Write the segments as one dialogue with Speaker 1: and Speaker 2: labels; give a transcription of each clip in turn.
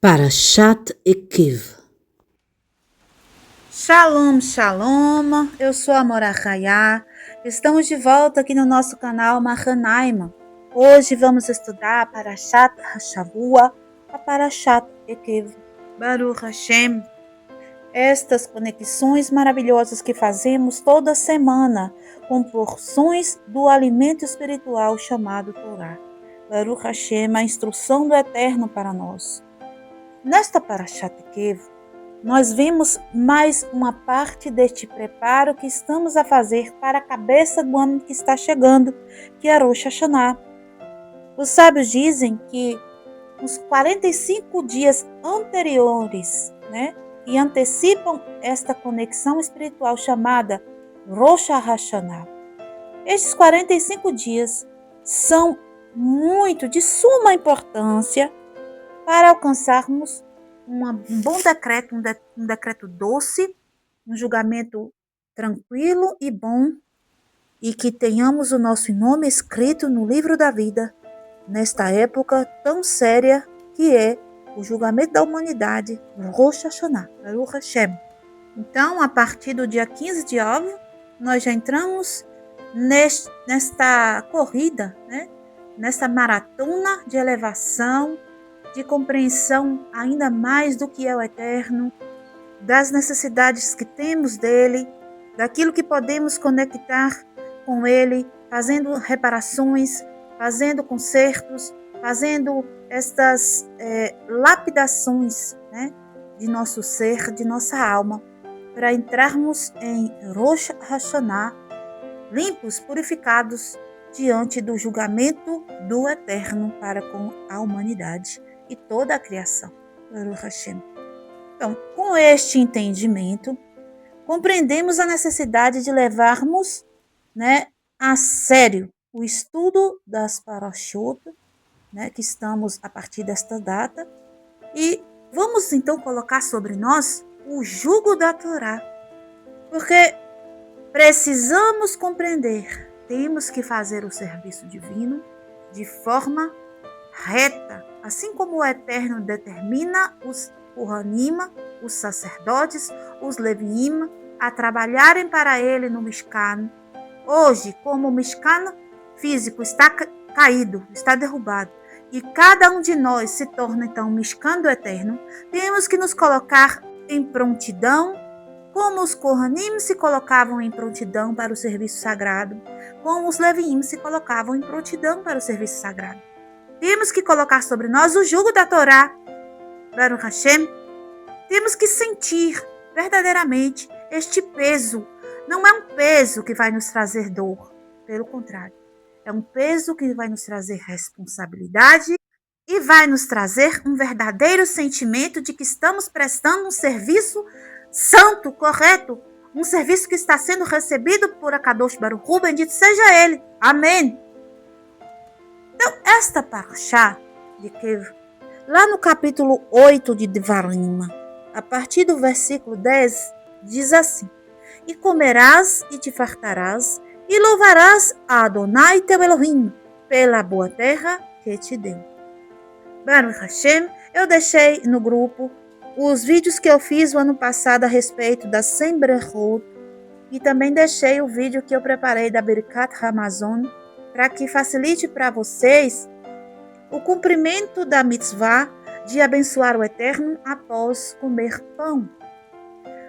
Speaker 1: Parashat Ekev.
Speaker 2: Shalom, shalom, eu sou a Morachayá. Estamos de volta aqui no nosso canal Mahanaima. Hoje vamos estudar Parashat Hashavua, a Parashat Ekev. Baruch Hashem. Estas conexões maravilhosas que fazemos toda semana com porções do alimento espiritual chamado Torá. Baruch Hashem, a instrução do Eterno para nós. Nesta Parashat Ekev, nós vimos mais uma parte deste preparo que estamos a fazer para a cabeça do ano que está chegando, que é Rosh Hashanah. Os sábios dizem que os 45 dias anteriores, que antecipam esta conexão espiritual chamada Rosh Hashanah, estes 45 dias são de suma importância para alcançarmos um bom decreto, um decreto doce, um julgamento tranquilo e bom, e que tenhamos o nosso nome escrito no livro da vida, nesta época tão séria que é o julgamento da humanidade, Rosh Hashanah, Baruch Hashem. Então, a partir do dia 15 de Av, nós já entramos nesta corrida, nesta maratona de elevação, de compreensão ainda mais do que é o Eterno, das necessidades que temos dele, daquilo que podemos conectar com ele, fazendo reparações, fazendo consertos, fazendo estas lapidações, de nosso ser, de nossa alma, para entrarmos em Rosh Hashanah, limpos, purificados, diante do julgamento do Eterno para com a humanidade e toda a criação. Baruch Hashem. Então, com este entendimento, compreendemos a necessidade de levarmos a sério o estudo das Parashot, que estamos a partir desta data, e vamos então colocar sobre nós o jugo da Torá, porque precisamos compreender, temos que fazer o serviço divino de forma reta, assim como o Eterno determina os Kohanim, os sacerdotes, os Leviim, a trabalharem para ele no Mishkan. Hoje, como o Mishkan físico está caído, está derrubado, e cada um de nós se torna então o Mishkan do Eterno, temos que nos colocar em prontidão, como os Kohanim se colocavam em prontidão para o serviço sagrado, como os Leviim se colocavam em prontidão para o serviço sagrado. Temos que colocar sobre nós o jugo da Torá, Baruch Hashem. Temos que sentir verdadeiramente este peso. Não é um peso que vai nos trazer dor, pelo contrário. É um peso que vai nos trazer responsabilidade e vai nos trazer um verdadeiro sentimento de que estamos prestando um serviço santo, correto, um serviço que está sendo recebido por Akadosh Baruch Hu, bendito seja ele. Amém. Então, esta parashá de Ekev, lá no capítulo 8 de Devarim, a partir do versículo 10, diz assim: E comerás e te fartarás, e louvarás a Adonai teu Elohim, pela boa terra que te deu. Baruch Hashem, eu deixei no grupo os vídeos que eu fiz o ano passado a respeito da 100 brachot, e também deixei o vídeo que eu preparei da Birkat Hamazon, para que facilite para vocês o cumprimento da mitzvah de abençoar o Eterno após comer pão.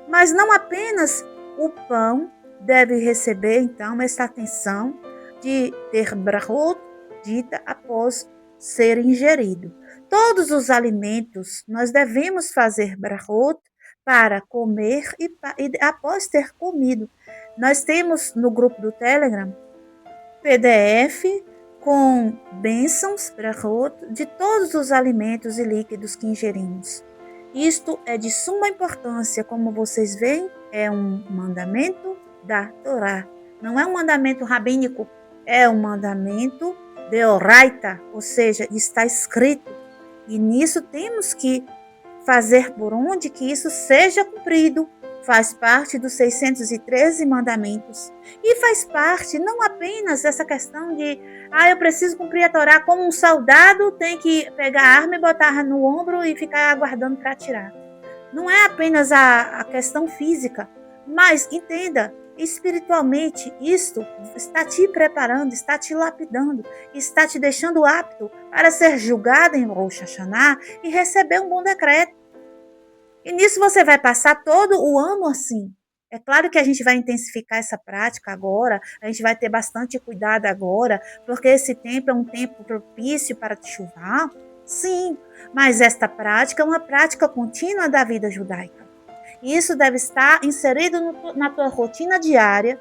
Speaker 2: Mas não apenas o pão deve receber, então, esta atenção de ter brachot dita após ser ingerido. Todos os alimentos nós devemos fazer brachot para comer e após ter comido. Nós temos no grupo do Telegram PDF com bênçãos, brachot, de todos os alimentos e líquidos que ingerimos. Isto é de suma importância, como vocês veem, é um mandamento da Torá. Não é um mandamento rabínico, é um mandamento deoraita, ou seja, está escrito. E nisso temos que fazer por onde que isso seja cumprido, faz parte dos 613 mandamentos. E faz parte não apenas essa questão de, eu preciso cumprir a Torá como um soldado tem que pegar a arma e botar no ombro e ficar aguardando para atirar. Não é apenas a questão física, mas entenda, espiritualmente, isto está te preparando, está te lapidando, está te deixando apto para ser julgado em Rosh Hashanah e receber um bom decreto. E nisso você vai passar todo o ano assim. É claro que a gente vai intensificar essa prática agora, a gente vai ter bastante cuidado agora, porque esse tempo é um tempo propício para te chuvar. Sim, mas esta prática é uma prática contínua da vida judaica. E isso deve estar inserido na tua rotina diária,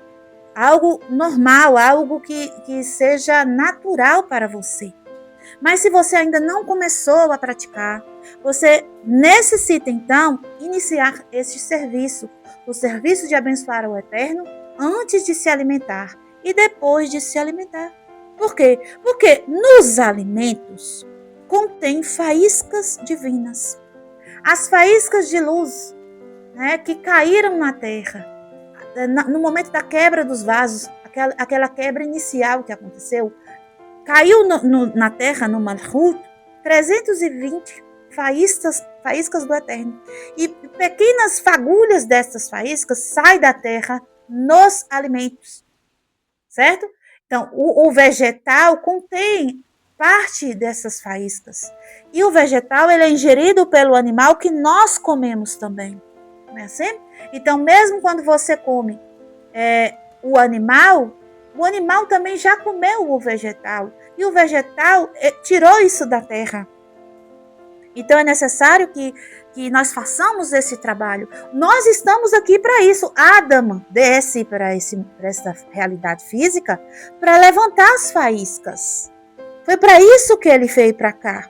Speaker 2: algo normal, algo que seja natural para você. Mas se você ainda não começou a praticar, você necessita então iniciar este serviço, o serviço de abençoar o Eterno antes de se alimentar e depois de se alimentar. Por quê? Porque nos alimentos contém faíscas divinas. As faíscas de luz, né, que caíram na terra no momento da quebra dos vasos, aquela quebra inicial que aconteceu, caiu na terra, no Malchut, 320 faíscas do Eterno. E pequenas fagulhas dessas faíscas saem da terra nos alimentos, certo? Então, o vegetal contém parte dessas faíscas. E o vegetal ele é ingerido pelo animal que nós comemos também. Não é assim? Então, mesmo quando você come o animal também já comeu o vegetal. E o vegetal tirou isso da terra. Então, é necessário que nós façamos esse trabalho. Nós estamos aqui para isso. Adam desce para essa realidade física para levantar as faíscas. Foi para isso que ele veio para cá.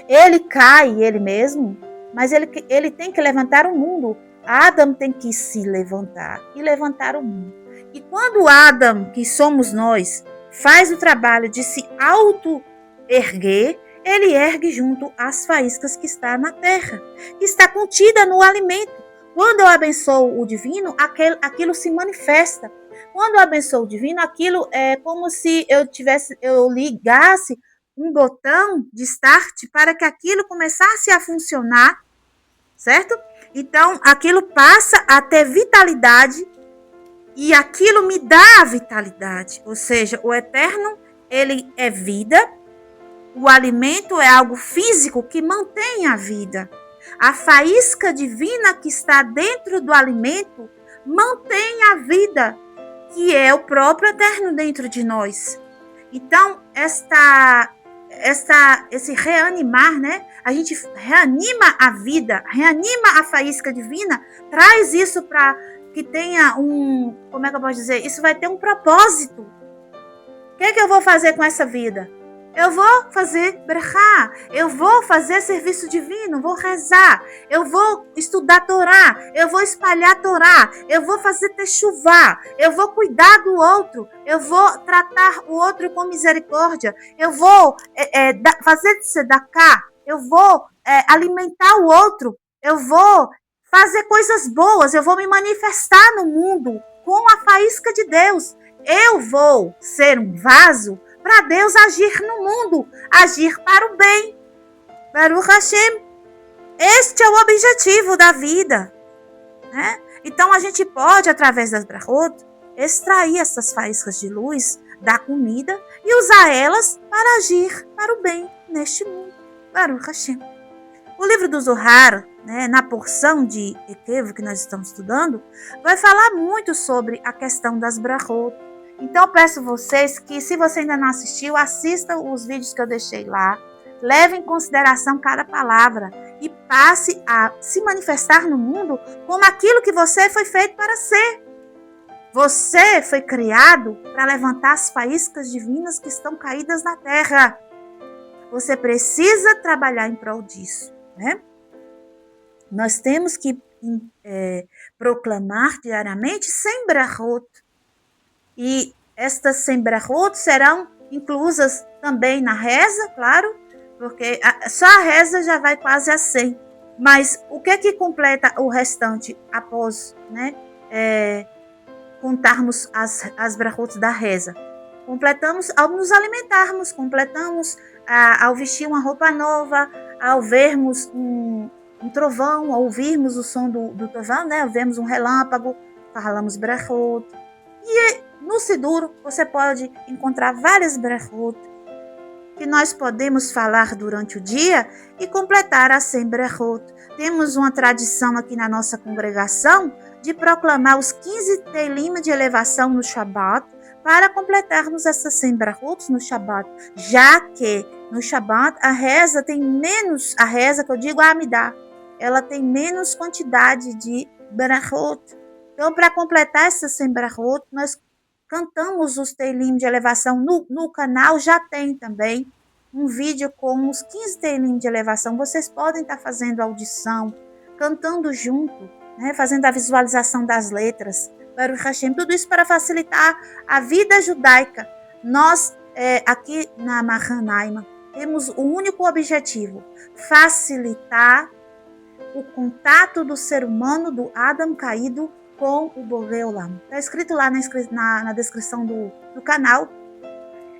Speaker 2: Ele cai, ele mesmo, mas ele tem que levantar o mundo. Adam tem que se levantar e levantar o mundo. E quando Adam, que somos nós, faz o trabalho de se auto-erguer, ele ergue junto as faíscas que está na terra, que está contida no alimento. Quando eu abençoo o divino, aquilo se manifesta. Quando eu abençoo o divino, aquilo é como se eu ligasse um botão de start para que aquilo começasse a funcionar, certo? Então, aquilo passa a ter vitalidade e aquilo me dá a vitalidade. Ou seja, o Eterno, ele é vida, o alimento é algo físico que mantém a vida. A faísca divina que está dentro do alimento mantém a vida, que é o próprio Eterno dentro de nós. Então, esse reanimar, né? A gente reanima a vida, reanima a faísca divina, traz isso para que tenha como é que eu posso dizer? Isso vai ter um propósito. O que é que eu vou fazer com essa vida? Eu vou fazer brachá, eu vou fazer serviço divino, vou rezar, eu vou estudar Torá, eu vou espalhar Torá, eu vou fazer techuvá, eu vou cuidar do outro, eu vou tratar o outro com misericórdia, eu vou fazer tzedakah, eu vou alimentar o outro, eu vou fazer coisas boas, eu vou me manifestar no mundo com a faísca de Deus. Eu vou ser um vaso para Deus agir no mundo, agir para o bem. Baruch Hashem. Este é o objetivo da vida, né? Então a gente pode, através das brachot, extrair essas faíscas de luz da comida e usar elas para agir para o bem neste mundo. Baruch Hashem. O livro do Zohar, né, na porção de Ekev que nós estamos estudando, vai falar muito sobre a questão das brachot. Então eu peço vocês que, se você ainda não assistiu, assista os vídeos que eu deixei lá, leve em consideração cada palavra e passe a se manifestar no mundo como aquilo que você foi feito para ser. Você foi criado para levantar as faíscas divinas que estão caídas na terra. Você precisa trabalhar em prol disso, né? Nós temos que proclamar diariamente 100 brachot. E estas 100 brachot serão inclusas também na reza, claro, porque só a reza já vai quase a 100. Mas o que é que completa o restante após, né, contarmos as brachot da reza? Completamos ao nos alimentarmos, completamos ao vestir uma roupa nova, ao vermos um trovão, ao ouvirmos o som do trovão, né? Vemos um relâmpago, falamos brachot. E no Siddur você pode encontrar várias brachot que nós podemos falar durante o dia e completar as 100 brachot. Temos uma tradição aqui na nossa congregação de proclamar os 15 telim de elevação no Shabat para completarmos essas 100 brachot no Shabat, já que no Shabat a reza tem menos, a reza que eu digo a Amidah, ela tem menos quantidade de brachot. Então, para completar essas 100 brachot, nós cantamos os telim de elevação. No canal já tem também um vídeo com os 15 telim de elevação. Vocês podem estar fazendo audição, cantando junto, né, fazendo a visualização das letras. Baruch Hashem, tudo isso para facilitar a vida judaica. Nós, aqui na Mahanaima, temos o único objetivo: facilitar o contato do ser humano, do Adam caído, com o Borei Olam. Está escrito lá na descrição do canal.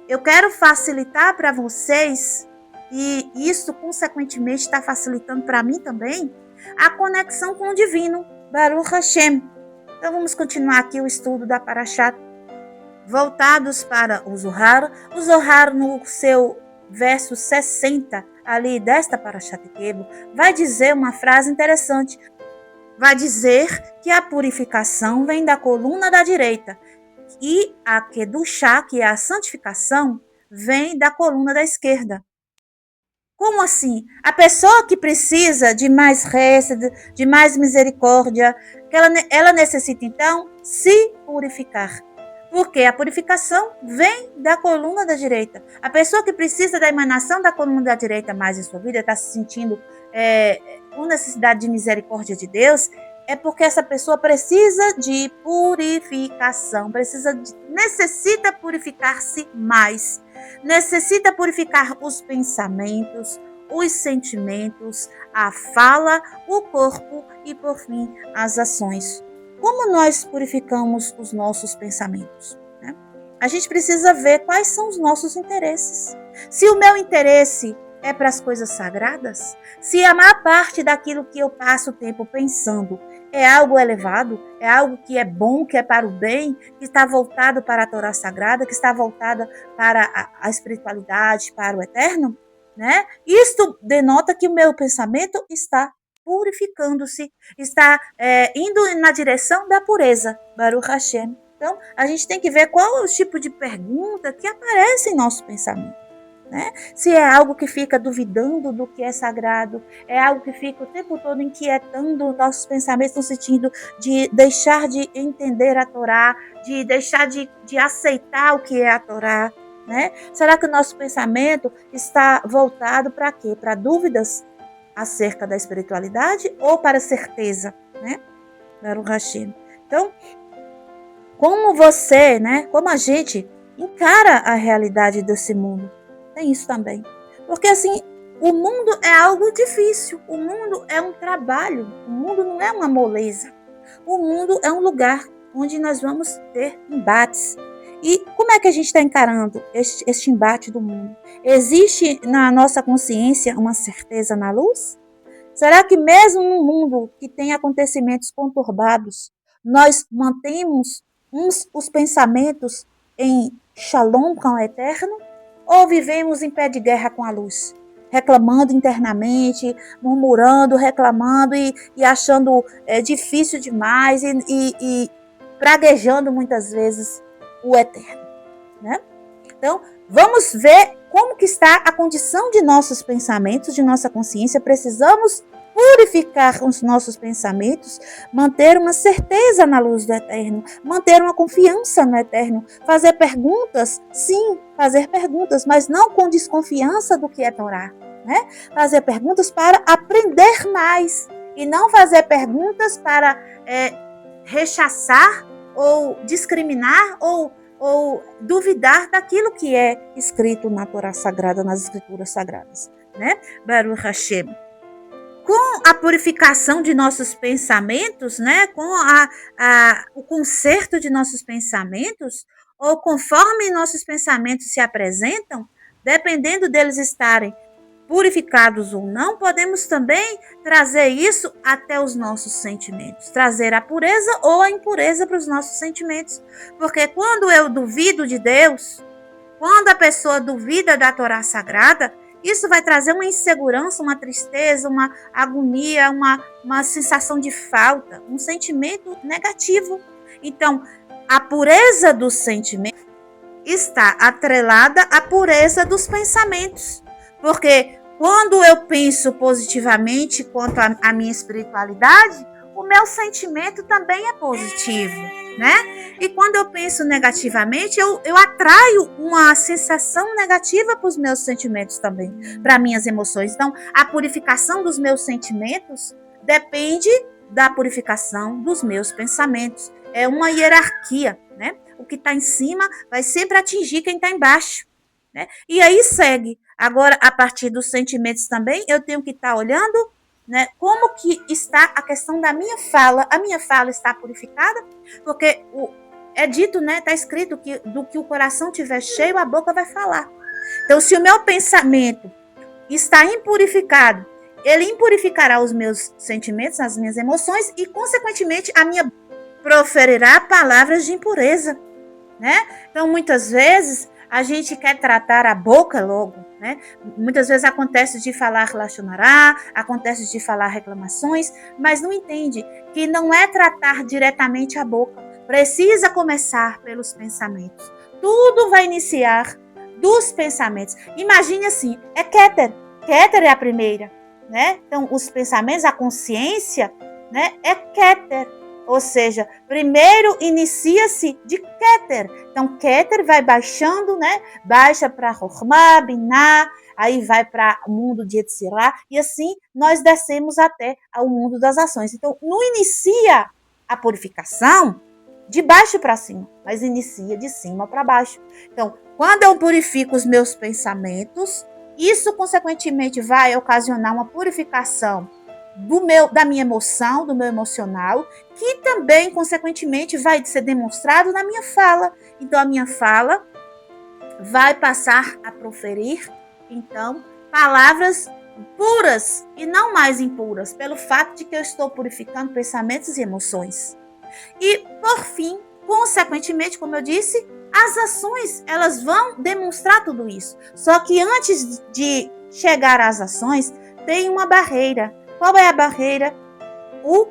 Speaker 2: Eu quero facilitar para vocês, e isso consequentemente está facilitando para mim também, a conexão com o divino, Baruch Hashem. Então vamos continuar aqui o estudo da Parashat, voltados para o Zohar. O Zohar, no seu verso 60, ali desta Parashat Ekev, vai dizer uma frase interessante. Vai dizer que a purificação vem da coluna da direita e a Kedushá, que é a santificação, vem da coluna da esquerda. Como assim? A pessoa que precisa de mais hesed, de mais misericórdia, ela necessita então se purificar. Porque a purificação vem da coluna da direita. A pessoa que precisa da emanação da coluna da direita mais em sua vida, está se sentindo com necessidade de misericórdia de Deus, é porque essa pessoa precisa de purificação, necessita purificar-se mais, necessita purificar os pensamentos, os sentimentos, a fala, o corpo e, por fim, as ações. Como nós purificamos os nossos pensamentos, né? A gente precisa ver quais são os nossos interesses. Se o meu interesse é para as coisas sagradas, se a maior parte daquilo que eu passo o tempo pensando é algo elevado, é algo que é bom, que é para o bem, que está voltado para a Torá Sagrada, que está voltada para a espiritualidade, para o eterno, né? Isto denota que o meu pensamento está purificando-se, está indo na direção da pureza, Baruch Hashem. Então, a gente tem que ver qual é o tipo de pergunta que aparece em nosso pensamento, né? Se é algo que fica duvidando do que é sagrado, é algo que fica o tempo todo inquietando nossos pensamentos no sentido de deixar de entender a Torá, de deixar de aceitar o que é a Torá, né? Será que o nosso pensamento está voltado para quê? Para dúvidas acerca da espiritualidade ou para certeza, né? Baruch Hashem. Então, como você, né? Como a gente encara a realidade desse mundo? Tem isso também. Porque assim, o mundo é algo difícil, o mundo é um trabalho, o mundo não é uma moleza. O mundo é um lugar onde nós vamos ter embates. E como é que a gente está encarando este embate do mundo? Existe na nossa consciência uma certeza na luz? Será que mesmo num mundo que tem acontecimentos conturbados, nós mantemos os pensamentos em shalom com o eterno? Ou vivemos em pé de guerra com a luz? Reclamando internamente, murmurando, reclamando e achando difícil demais e praguejando muitas vezes o eterno, né? Então, vamos ver como que está a condição de nossos pensamentos, de nossa consciência. Precisamos purificar os nossos pensamentos, manter uma certeza na luz do eterno, manter uma confiança no eterno, fazer perguntas, sim, fazer perguntas, mas não com desconfiança do que é Torá, né? Fazer perguntas para aprender mais e não fazer perguntas para rechaçar ou discriminar ou duvidar daquilo que é escrito na Torá Sagrada, nas Escrituras Sagradas, né? Baruch Hashem. com a purificação de nossos pensamentos, né, com o conserto de nossos pensamentos, ou conforme nossos pensamentos se apresentam, dependendo deles estarem purificados ou não, podemos também trazer isso até os nossos sentimentos, trazer a pureza ou a impureza para os nossos sentimentos. Porque quando eu duvido de Deus, quando a pessoa duvida da Torá Sagrada, isso vai trazer uma insegurança, uma tristeza, uma agonia, uma sensação de falta, um sentimento negativo. Então, a pureza dos sentimentos está atrelada à pureza dos pensamentos. Porque quando eu penso positivamente quanto à minha espiritualidade, o meu sentimento também é positivo, né? E quando eu penso negativamente, eu atraio uma sensação negativa para os meus sentimentos também, para minhas emoções. Então, a purificação dos meus sentimentos depende da purificação dos meus pensamentos. É uma hierarquia, né? O que está em cima vai sempre atingir quem está embaixo, né? E aí segue. Agora, a partir dos sentimentos também, eu tenho que estar olhando, né, como que está a questão da minha fala. A minha fala está purificada? Porque é dito, né, está escrito que do que o coração tiver cheio, a boca vai falar. Então, se o meu pensamento está impurificado, ele impurificará os meus sentimentos, as minhas emoções e, consequentemente, a minha proferirá palavras de impureza, né? Então, muitas vezes, a gente quer tratar a boca logo, né? Muitas vezes acontece de falar lashon hará, acontece de falar reclamações, mas não entende que não é tratar diretamente a boca. Precisa começar pelos pensamentos. Tudo vai iniciar dos pensamentos. Imagine assim, é Keter. Keter é a primeira, né? Então, os pensamentos, a consciência, né, é Keter. Ou seja, primeiro inicia-se de Keter. Então, Keter vai baixando, né? Baixa para Chokhmah, Binah, aí vai para o mundo de Yetzirah, e assim nós descemos até ao mundo das ações. Então, não inicia a purificação de baixo para cima, mas inicia de cima para baixo. Então, quando eu purifico os meus pensamentos, isso, consequentemente, vai ocasionar uma purificação da minha emoção, do meu emocional, que também, consequentemente, vai ser demonstrado na minha fala. Então, a minha fala vai passar a proferir, então, palavras puras e não mais impuras, pelo fato de que eu estou purificando pensamentos e emoções. E, por fim, consequentemente, como eu disse, as ações, elas vão demonstrar tudo isso. Só que antes de chegar às ações, tem uma barreira. Qual é a barreira?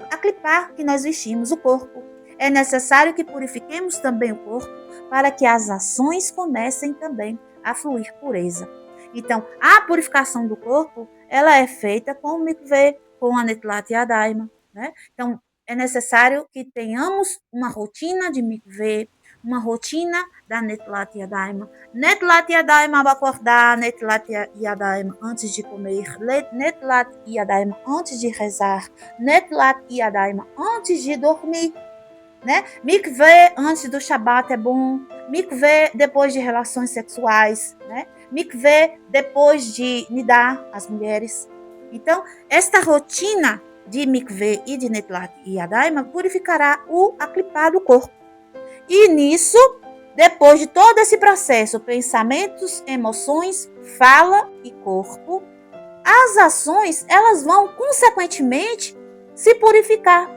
Speaker 2: A clipá que nós vestimos, o corpo. É necessário que purifiquemos também o corpo para que as ações comecem também a fluir pureza. Então, a purificação do corpo, ela é feita com o mikveh, com a Netilat Yadayim, né? Então, é necessário que tenhamos uma rotina de mikveh, uma rotina da Netilat Yadayim. Netilat Yadayim ao acordar, Netilat Yadayim antes de comer, Netilat Yadayim antes de rezar, Netilat Yadayim antes de dormir, né? Mikveh antes do Shabat é bom, mikveh depois de relações sexuais, né? Mikveh depois de nidar, as mulheres. Então, esta rotina de mikveh e de Netilat Yadayim purificará a clipá do corpo. E nisso, depois de todo esse processo, pensamentos, emoções, fala e corpo, as ações, elas vão, consequentemente, se purificar.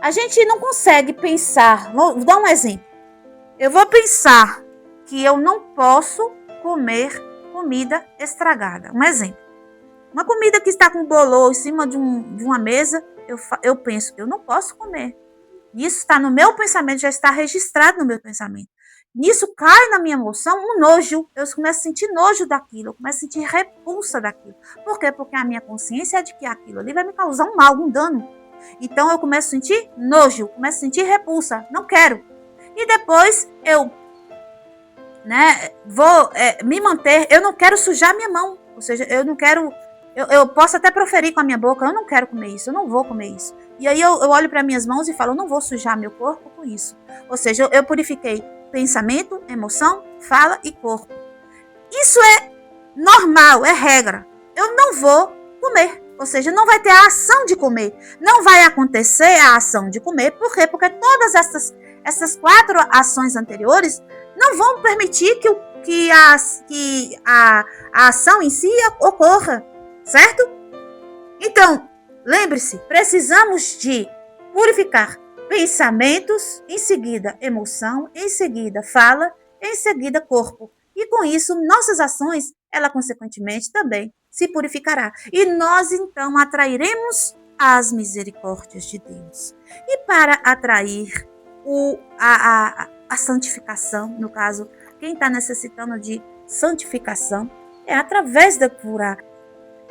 Speaker 2: A gente não consegue pensar, vou dar um exemplo. Eu vou pensar que eu não posso comer comida estragada. Um exemplo. Uma comida que está com bolor em cima de uma mesa, eu penso, eu não posso comer. Isso está no meu pensamento, já está registrado no meu pensamento. Nisso cai na minha emoção um nojo. Eu começo a sentir nojo daquilo, eu começo a sentir repulsa daquilo. Por quê? Porque a minha consciência é de que aquilo ali vai me causar um mal, um dano. Então eu começo a sentir nojo, começo a sentir repulsa, não quero. E depois eu, né, vou me manter, eu não quero sujar minha mão. Ou seja, eu não quero... Eu posso até proferir com a minha boca, eu não quero comer isso, eu não vou comer isso. E aí eu olho para minhas mãos e falo, eu não vou sujar meu corpo com isso. Ou seja, eu purifiquei pensamento, emoção, fala e corpo. Isso é normal, é regra. Eu não vou comer. Ou seja, não vai ter a ação de comer. Não vai acontecer a ação de comer. Por quê? Porque todas essas 4 ações anteriores não vão permitir que a ação em si ocorra. Certo? Então, lembre-se, precisamos de purificar pensamentos, em seguida emoção, em seguida fala, em seguida corpo. E com isso, nossas ações, ela consequentemente também se purificará. E nós então atrairemos as misericórdias de Deus. E para atrair a santificação, no caso, quem está necessitando de santificação, é através da cura,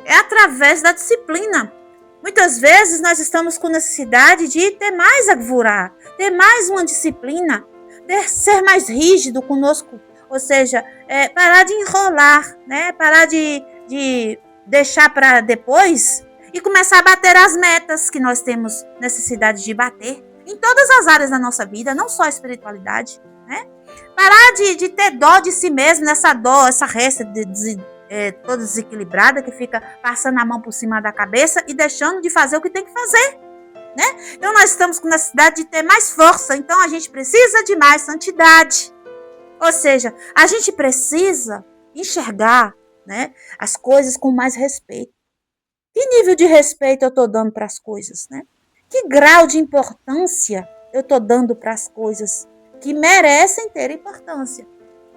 Speaker 2: é através da disciplina. Muitas vezes nós estamos com necessidade de ter mais agvurá, ter mais uma disciplina, ser mais rígido conosco, ou seja, parar de enrolar, né? Parar de deixar para depois e começar a bater as metas que nós temos necessidade de bater em todas as áreas da nossa vida, não só a espiritualidade, né? Parar de ter dó de si mesmo, nessa dó, essa resta toda desequilibrada, que fica passando a mão por cima da cabeça e deixando de fazer o que tem que fazer, né? Então nós estamos com necessidade de ter mais força, então a gente precisa de mais santidade. Ou seja, a gente precisa enxergar, né, as coisas com mais respeito. Que nível de respeito eu estou dando para as coisas, né? Que grau de importância eu estou dando para as coisas que merecem ter importância?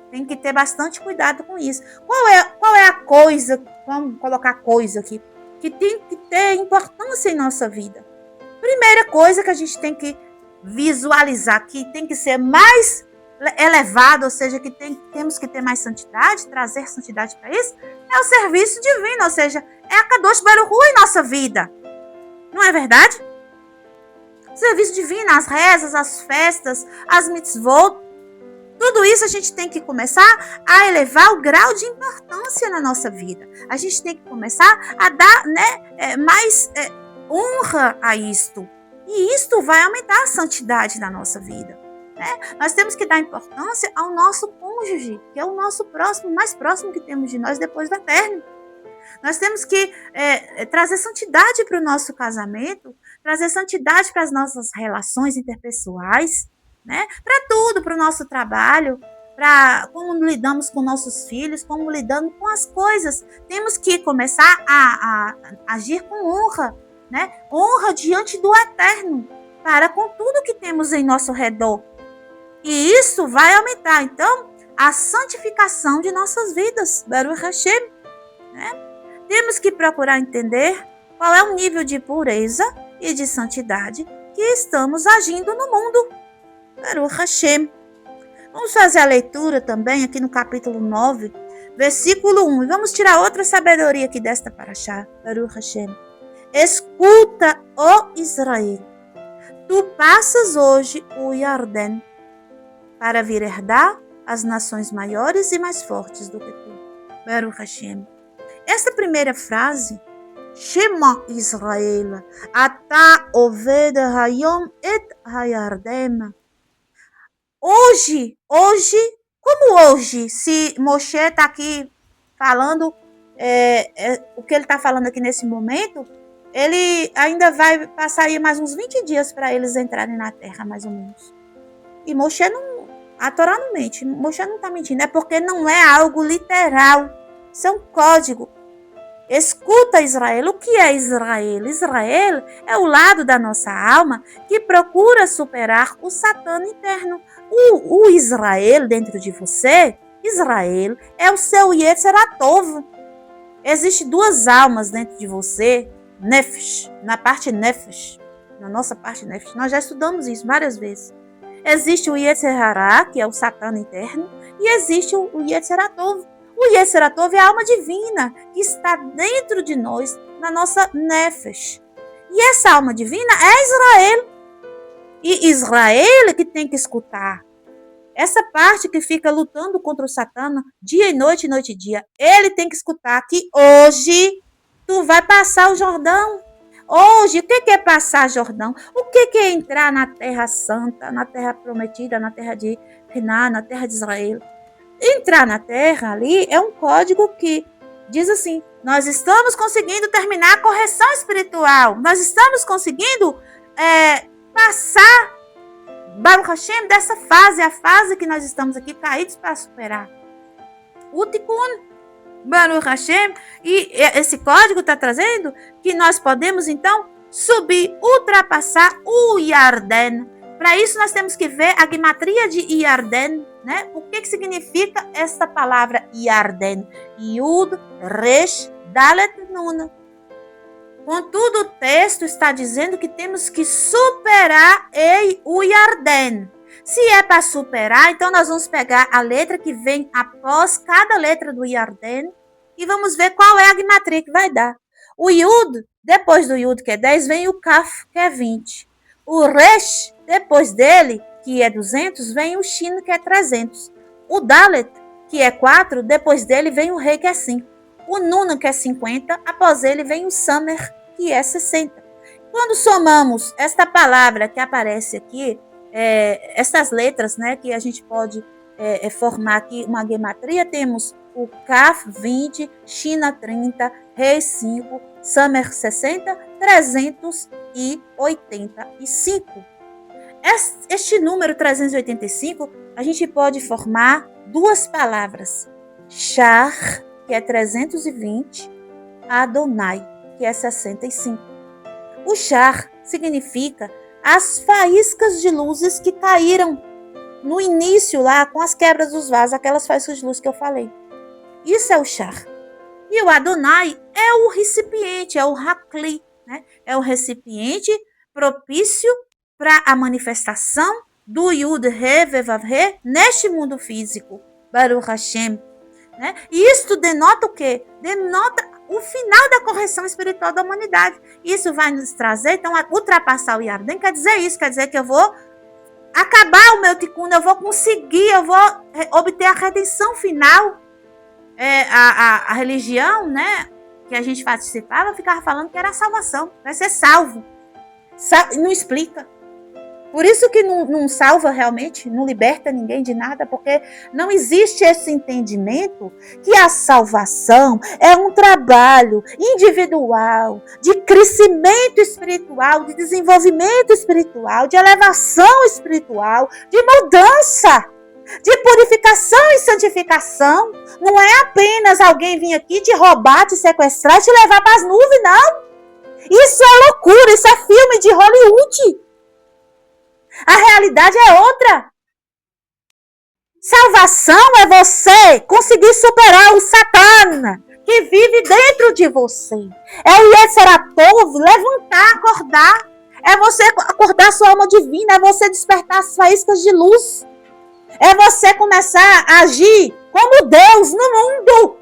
Speaker 2: Tem que ter bastante cuidado com isso. Qual é a coisa, vamos colocar coisa aqui, que tem que ter importância em nossa vida? Primeira coisa que a gente tem que visualizar, que tem que ser mais elevado, ou seja, que temos que ter mais santidade, trazer santidade para isso, é o serviço divino, ou seja, é a Kadosh Baruch Hu em nossa vida. Não é verdade? O serviço divino, as rezas, as festas, as mitzvot, tudo isso a gente tem que começar a elevar o grau de importância na nossa vida. A gente tem que começar a dar, né, mais honra a isto. E isto vai aumentar a santidade da nossa vida. Né? Nós temos que dar importância ao nosso cônjuge, que é o nosso próximo, mais próximo que temos de nós depois da terra. Nós temos que trazer santidade para o nosso casamento, trazer santidade para as nossas relações interpessoais, né? Para tudo, para o nosso trabalho, para como lidamos com nossos filhos, como lidamos com as coisas. Temos que começar a agir com honra, né? Honra diante do Eterno, para com tudo que temos em nosso redor. E isso vai aumentar, então, a santificação de nossas vidas. Baruch Hashem, né? Temos que procurar entender qual é o nível de pureza e de santidade que estamos agindo no mundo. Baruch Hashem. Vamos fazer a leitura também aqui no capítulo 9, versículo 1. E vamos tirar outra sabedoria aqui desta paraxá. Baruch Hashem. Escuta, ó Israel, tu passas hoje o Yarden para vir herdar as nações maiores e mais fortes do que tu. Baruch Hashem. Esta primeira frase, Shema Israel, Ata Oved Hayom et Hayardem. Hoje, como hoje, se Moshe está aqui falando, o que ele está falando aqui nesse momento, ele ainda vai passar aí mais uns 20 dias para eles entrarem na terra, mais ou menos. E Moshe não, a Torá não mente, Moshe não está mentindo, é porque não é algo literal, isso é um código. Escuta, Israel. O que é Israel? Israel é o lado da nossa alma que procura superar o Satã interno. O Israel dentro de você, Israel, é o seu Yetzer Hatov. Existem 2 almas dentro de você, Nefesh, na parte Nefesh, na nossa parte Nefesh. Nós já estudamos isso várias vezes. Existe o Yetzer Hará, que é o Satã interno, e existe o Yetzer Hatov. O Yetzer Hatov é a alma divina que está dentro de nós, na nossa Nefesh. E essa alma divina é Israel. E Israel que tem que escutar. Essa parte que fica lutando contra o Satã dia e noite e dia. Ele tem que escutar que hoje tu vai passar o Jordão. Hoje, o que é passar Jordão? O que é entrar na terra santa, na terra prometida, na terra de Rená, na terra de Israel? Entrar na terra ali é um código que diz assim, Nós estamos conseguindo terminar a correção espiritual. Nós estamos conseguindo passar, Baruch Hashem, dessa fase, a fase que nós estamos aqui caídos para superar. O Tikkun, Baruch Hashem, e esse código está trazendo que nós podemos, então, subir, ultrapassar o Yarden. Para isso, nós temos que ver a gematria de Yarden, né? O que significa essa palavra Yarden? Yud, Resh, Dalet, Nun. Contudo, o texto está dizendo que temos que superar o Yarden. Se é para superar, então nós vamos pegar a letra que vem após cada letra do Yarden e vamos ver qual é a gematria que vai dar. O Yud, depois do Yud, que é 10, vem o Kaf, que é 20. O Resh, depois dele, que é 200, vem o Shin, que é 300. O Dalet, que é 4, depois dele vem o Rei, que é 5. O Nun, que é 50, após ele vem o Samer, que é 60. Quando somamos esta palavra que aparece aqui, essas letras, né, que a gente pode formar aqui uma gematria, temos o Kaf 20, Shina 30, Rei 5, Samer 60, 385. Este número 385, a gente pode formar duas palavras. Shar, que é 320, Adonai, que é 65. O Shar significa as faíscas de luzes que caíram no início lá com as quebras dos vasos, aquelas faíscas de luz que eu falei. Isso é o Shar. E o Adonai é o recipiente, é o Hakli, né? É o recipiente propício para a manifestação do Yud He Vevav He neste mundo físico. Baruch Hashem. Né? E isto denota o quê? Denota o final da correção espiritual da humanidade. Isso vai nos trazer, então, ultrapassar o Yarden quer dizer isso, quer dizer que eu vou acabar o meu tikkun, eu vou conseguir, eu vou obter a redenção final. A religião, né, que a gente participava, ficava falando que era a salvação, vai ser salvo. Não explica. Por isso que não salva realmente, não liberta ninguém de nada, porque não existe esse entendimento que a salvação é um trabalho individual, de crescimento espiritual, de desenvolvimento espiritual, de elevação espiritual, de mudança, de purificação e santificação. Não é apenas alguém vir aqui te roubar, te sequestrar e te levar para as nuvens, não. Isso é loucura, isso é filme de Hollywood. A realidade é outra. Salvação é você conseguir superar o Satã que vive dentro de você. É o Yetzeratov, levantar, acordar. É você acordar sua alma divina, é você despertar as faíscas de luz. É você começar a agir como Deus no mundo.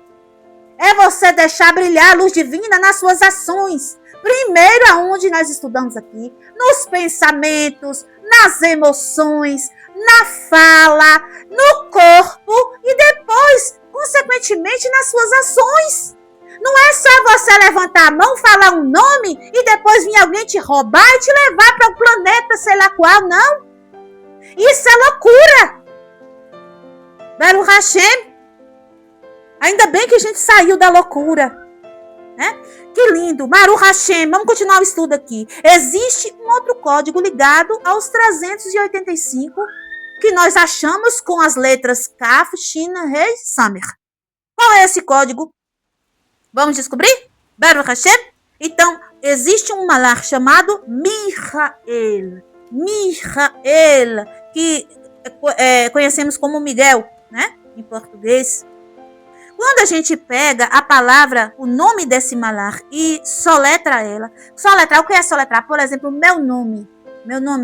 Speaker 2: É você deixar brilhar a luz divina nas suas ações. Primeiro, aonde nós estudamos aqui, nos pensamentos, nas emoções, na fala, no corpo e depois, consequentemente, nas suas ações. Não é só você levantar a mão, falar um nome e depois vir alguém te roubar e te levar para o planeta, sei lá qual, não. Isso é loucura. Baruch Hashem. Ainda bem que a gente saiu da loucura. Né? Que lindo, Baruch Hashem. Vamos continuar o estudo aqui. Existe um outro código ligado aos 385 que nós achamos com as letras Kaf, Shin, Rei, Samer. Qual é esse código? Vamos descobrir? Baruch Hashem? Então, existe um malach chamado Michael. Michael, que conhecemos como Miguel, né? Em português. Quando a gente pega a palavra, o nome desse malach e soletra ela. Soletrar, o que é soletrar? Por exemplo, meu nome,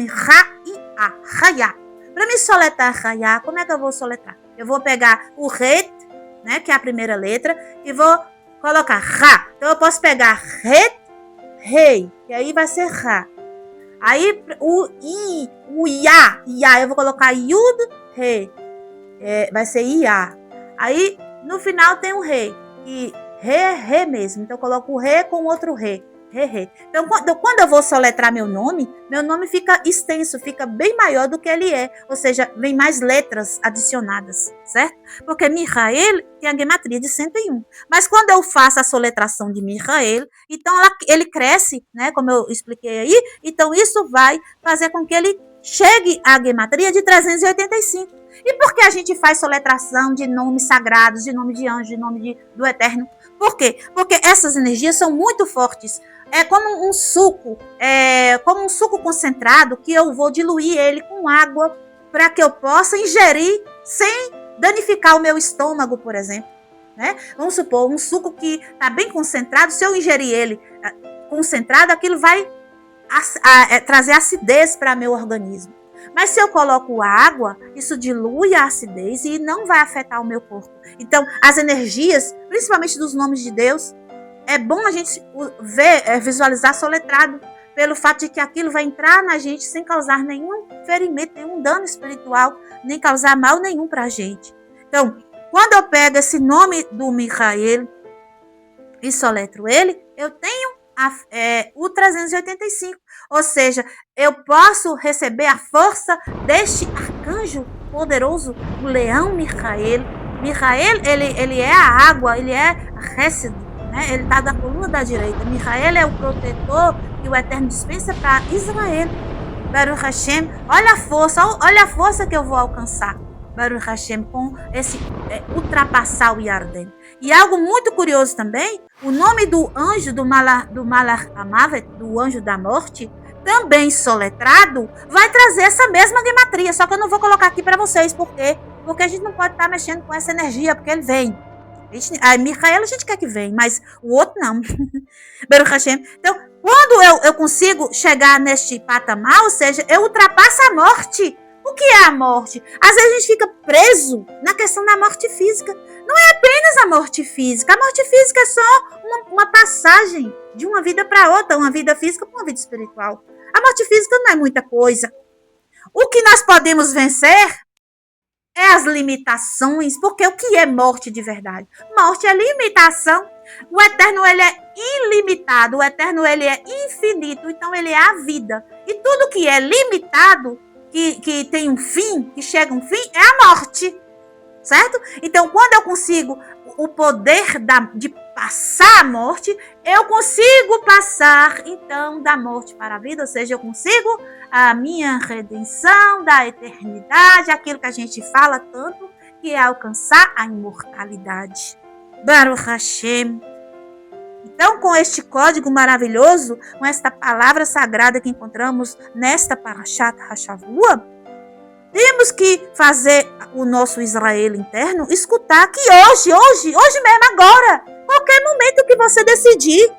Speaker 2: Ra-I-A, Raya. Para me soletrar Raya, como é que eu vou soletrar? Eu vou pegar o Ret, né, que é a primeira letra, e vou colocar Ra. Então eu posso pegar Ret, Rei, que aí vai ser Ra. Aí o I, o Ya, eu vou colocar Yud, Re, vai ser Ia. Aí no final tem o Rei, e Ré mesmo. Então eu coloco o Ré com outro Ré. Então, quando eu vou soletrar meu nome fica extenso, fica bem maior do que ele é. Ou seja, vem mais letras adicionadas, certo? Porque Michael tem a gematria de 101. Mas quando eu faço a soletração de Michael, então ele cresce, né? Como eu expliquei aí. Então, isso vai fazer com que ele chegue à gematria de 385. E por que a gente faz soletração de nomes sagrados, de nome de anjo, de nome do Eterno? Por quê? Porque essas energias são muito fortes. É como um suco, concentrado que eu vou diluir ele com água para que eu possa ingerir sem danificar o meu estômago, por exemplo. Né? Vamos supor, um suco que está bem concentrado, se eu ingerir ele concentrado, aquilo vai trazer acidez para meu organismo. Mas se eu coloco água, isso dilui a acidez e não vai afetar o meu corpo. Então, as energias, principalmente dos nomes de Deus, é bom a gente visualizar soletrado, pelo fato de que aquilo vai entrar na gente sem causar nenhum ferimento, nenhum dano espiritual, nem causar mal nenhum para a gente. Então, quando eu pego esse nome do Michael e soletro ele, eu tenho o 385. Ou seja, eu posso receber a força deste arcanjo poderoso, o leão Michael. Michael, ele é a água, ele é a Hesed, né? Ele está da coluna da direita. Michael é o protetor que o Eterno dispensa para Israel. Baruch Hashem, olha a força que eu vou alcançar. Baruch Hashem, com esse ultrapassar o Yarden. E algo muito curioso também, o nome do anjo do Malach Amavet, do anjo da morte, também soletrado, vai trazer essa mesma gematria, só que eu não vou colocar aqui para vocês, por quê? Porque a gente não pode estar mexendo com essa energia, porque ele vem. A Michael a gente quer que venha, mas o outro não. Baruch Hashem. Então, quando eu consigo chegar neste patamar, ou seja, eu ultrapasso a morte. O que é a morte? Às vezes a gente fica preso na questão da morte física. Não é apenas a morte física. A morte física é só uma passagem de uma vida para outra, uma vida física para uma vida espiritual. A morte física não é muita coisa. O que nós podemos vencer é as limitações, porque o que é morte de verdade? Morte é limitação. O Eterno, ele é ilimitado, o Eterno, ele é infinito, então ele é a vida. E tudo que é limitado, que tem um fim, que chega a um fim, é a morte, certo? Então, quando eu consigo o poder de passar a morte, eu consigo passar, então, da morte para a vida, ou seja, eu consigo a minha redenção da eternidade, aquilo que a gente fala tanto, que é alcançar a imortalidade. Baruch Hashem. Então, com este código maravilhoso, com esta palavra sagrada que encontramos nesta Parashat HaShavua, temos que fazer o nosso Israel interno escutar que hoje mesmo, agora, qualquer momento que você decidir,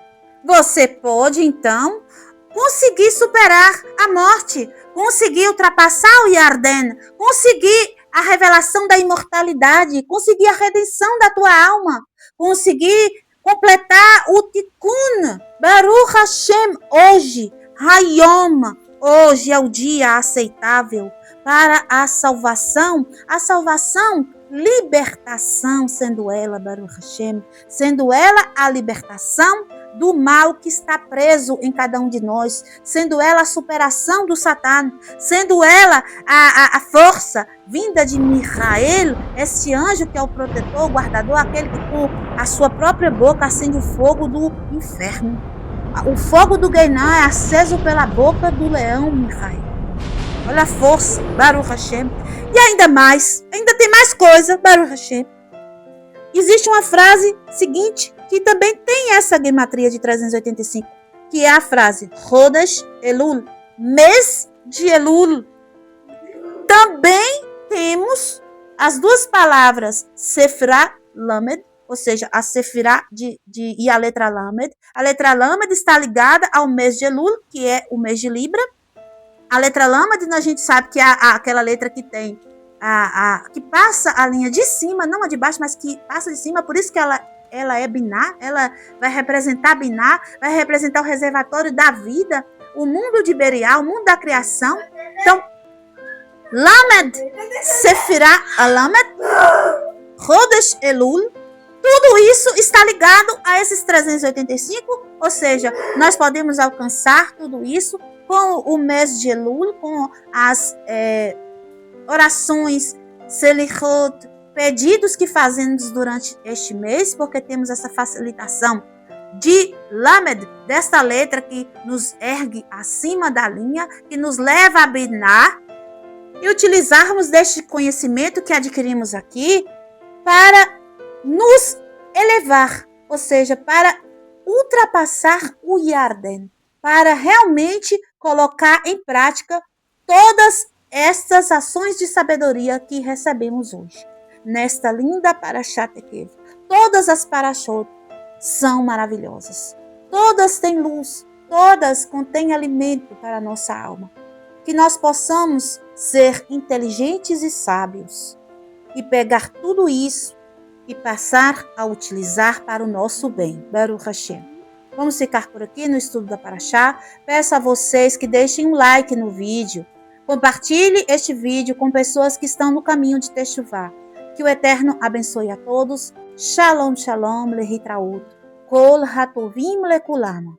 Speaker 2: você pode, então, conseguir superar a morte, conseguir ultrapassar o Yarden, conseguir a revelação da imortalidade, conseguir a redenção da tua alma, conseguir completar o Tikkun, Baruch Hashem, hoje, Hayom, hoje é o dia aceitável para a salvação, libertação, sendo ela, Baruch Hashem, sendo ela a libertação do mal que está preso em cada um de nós, sendo ela a superação do Satã, sendo ela a força vinda de Michael, esse anjo que é o protetor, o guardador, aquele que com a sua própria boca acende o fogo do inferno. O fogo do Gueiná é aceso pela boca do leão Michael. Olha a força, Baruch Hashem. E ainda tem mais coisa, Baruch Hashem. Existe uma frase seguinte, que também tem essa gematria de 385, que é a frase Chodesh Elul, mês de Elul. Também temos as duas palavras Sefirah Lamed, ou seja, a Sefirah e a letra Lamed. A letra Lamed está ligada ao mês de Elul, que é o mês de Libra. A letra Lamed, a gente sabe que é aquela letra que tem que passa a linha de cima, não a de baixo, mas que passa de cima, por isso que ela é Biná, ela vai representar Biná, vai representar o reservatório da vida, o mundo de Beriá, o mundo da criação. Então, Lamed, Sefirah Lamed, Chodesh Elul, tudo isso está ligado a esses 385, Ou seja, nós podemos alcançar tudo isso com o mês de Elul, com as orações, selichot, pedidos que fazemos durante este mês, porque temos essa facilitação de Lamed, desta letra que nos ergue acima da linha, que nos leva a Binah, e utilizarmos deste conhecimento que adquirimos aqui para nos elevar, ou seja, para ultrapassar o Yarden, para realmente colocar em prática todas estas ações de sabedoria que recebemos hoje, nesta linda Parashat Ekev. Todas as Parashot são maravilhosas, todas têm luz, todas contêm alimento para a nossa alma. Que nós possamos ser inteligentes e sábios e pegar tudo isso e passar a utilizar para o nosso bem. Baruch Hashem. Vamos ficar por aqui no estudo da Parashá. Peço a vocês que deixem um like no vídeo. Compartilhe este vídeo com pessoas que estão no caminho de Teshuvá. Que o Eterno abençoe a todos. Shalom, shalom, lehitraut. Kol hatovim lekulam.